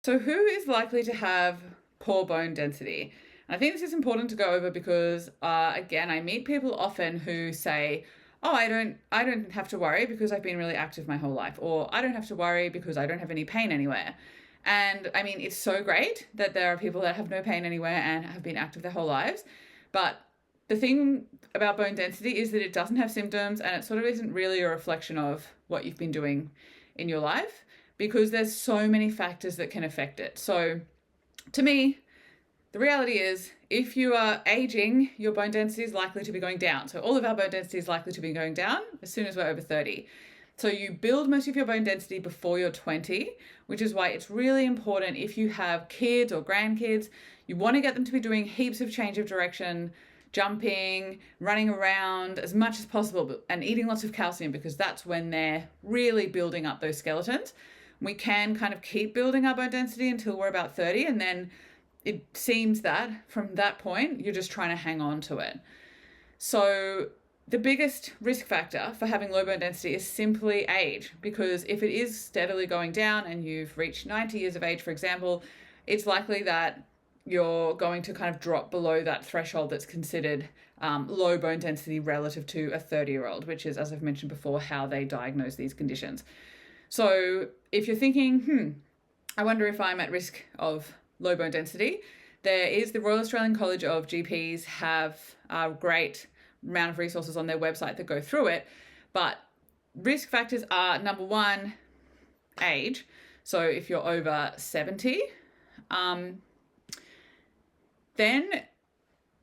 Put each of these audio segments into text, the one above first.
So who is likely to have poor bone density? I think this is important to go over because, again, I meet people often who say, "Oh, I don't have to worry because I've been really active my whole life," or "I don't have to worry because I don't have any pain anywhere." And I mean, it's so great that there are people that have no pain anywhere and have been active their whole lives, but the thing about bone density is that it doesn't have symptoms and it sort of isn't really a reflection of what you've been doing in your life because there's so many factors that can affect it. So to me, the reality is if you are aging, your bone density is likely to be going down. So all of our bone density is likely to be going down as soon as we're over 30. So you build most of your bone density before you're 20, which is why it's really important if you have kids or grandkids, you want to get them to be doing heaps of change of direction, jumping, running around as much as possible, and eating lots of calcium because that's when they're really building up those skeletons. We can kind of keep building our bone density until we're about 30, and then it seems that from that point, you're just trying to hang on to it. So the biggest risk factor for having low bone density is simply age, because if it is steadily going down and you've reached 90 years of age, for example, it's likely that you're going to kind of drop below that threshold that's considered low bone density relative to a 30-year-old, which is, as I've mentioned before, how they diagnose these conditions. So if you're thinking, I wonder if I'm at risk of low bone density, there is the Royal Australian College of GPs have a great amount of resources on their website that go through it. But risk factors are, number one, age. So if you're over 70, then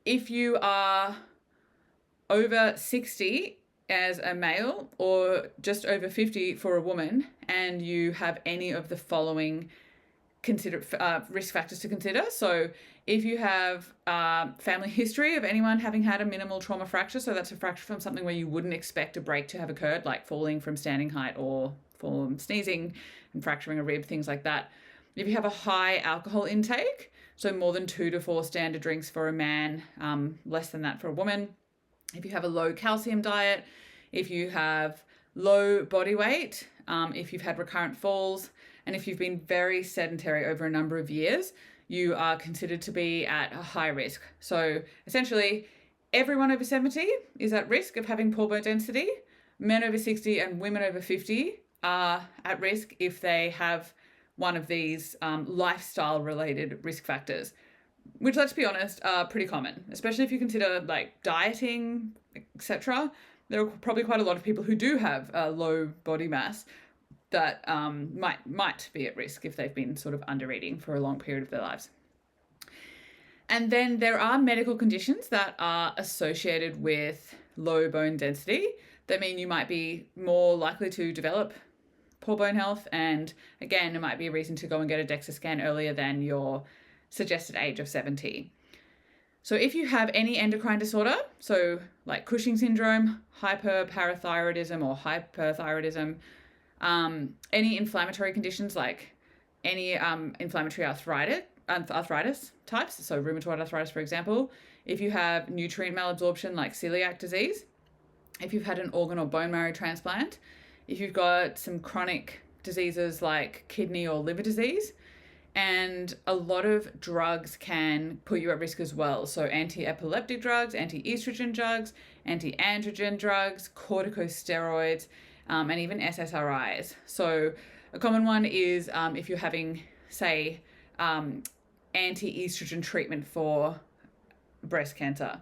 if you are over 60 as a male or just over 50 for a woman and you have any of the following risk factors to consider. So if you have family history of anyone having had a minimal trauma fracture, so that's a fracture from something where you wouldn't expect a break to have occurred, like falling from standing height or from sneezing and fracturing a rib, things like that. If you have a high alcohol intake, so more than 2 to 4 standard drinks for a man, less than that for a woman. If you have a low calcium diet, if you have low body weight, if you've had recurrent falls, and if you've been very sedentary over a number of years, you are considered to be at a high risk. So essentially, everyone over 70 is at risk of having poor bone density. Men over 60 and women over 50 are at risk if they have one of these lifestyle-related risk factors, which, let's be honest, are pretty common, especially if you consider like dieting, etc. There are probably quite a lot of people who do have low body mass that might be at risk if they've been sort of under eating for a long period of their lives. And then there are medical conditions that are associated with low bone density that mean you might be more likely to develop poor bone health. And again, it might be a reason to go and get a DEXA scan earlier than your suggested age of 70. So if you have any endocrine disorder, so like Cushing syndrome, hyperparathyroidism or hyperthyroidism, any inflammatory conditions like any inflammatory arthritis types, so rheumatoid arthritis, for example, if you have nutrient malabsorption like celiac disease, if you've had an organ or bone marrow transplant, if you've got some chronic diseases like kidney or liver disease, and a lot of drugs can put you at risk as well. So anti-epileptic drugs, anti-estrogen drugs, anti-androgen drugs, corticosteroids, and even SSRIs. So a common one is if you're having, say, anti-estrogen treatment for breast cancer.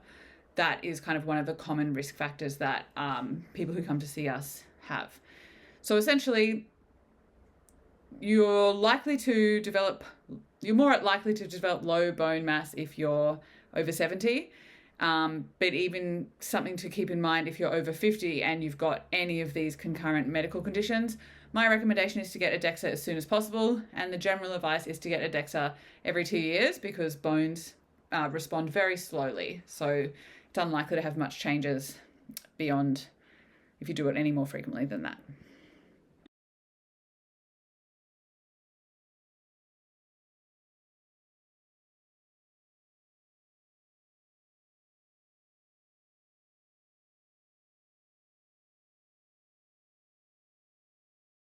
That is kind of one of the common risk factors that people who come to see us have. So essentially, you're more likely to develop low bone mass if you're over 70. But even something to keep in mind if you're over 50 and you've got any of these concurrent medical conditions, my recommendation is to get a DEXA as soon as possible. And the general advice is to get a DEXA every 2 years because bones respond very slowly. So it's unlikely to have much changes beyond if you do it any more frequently than that.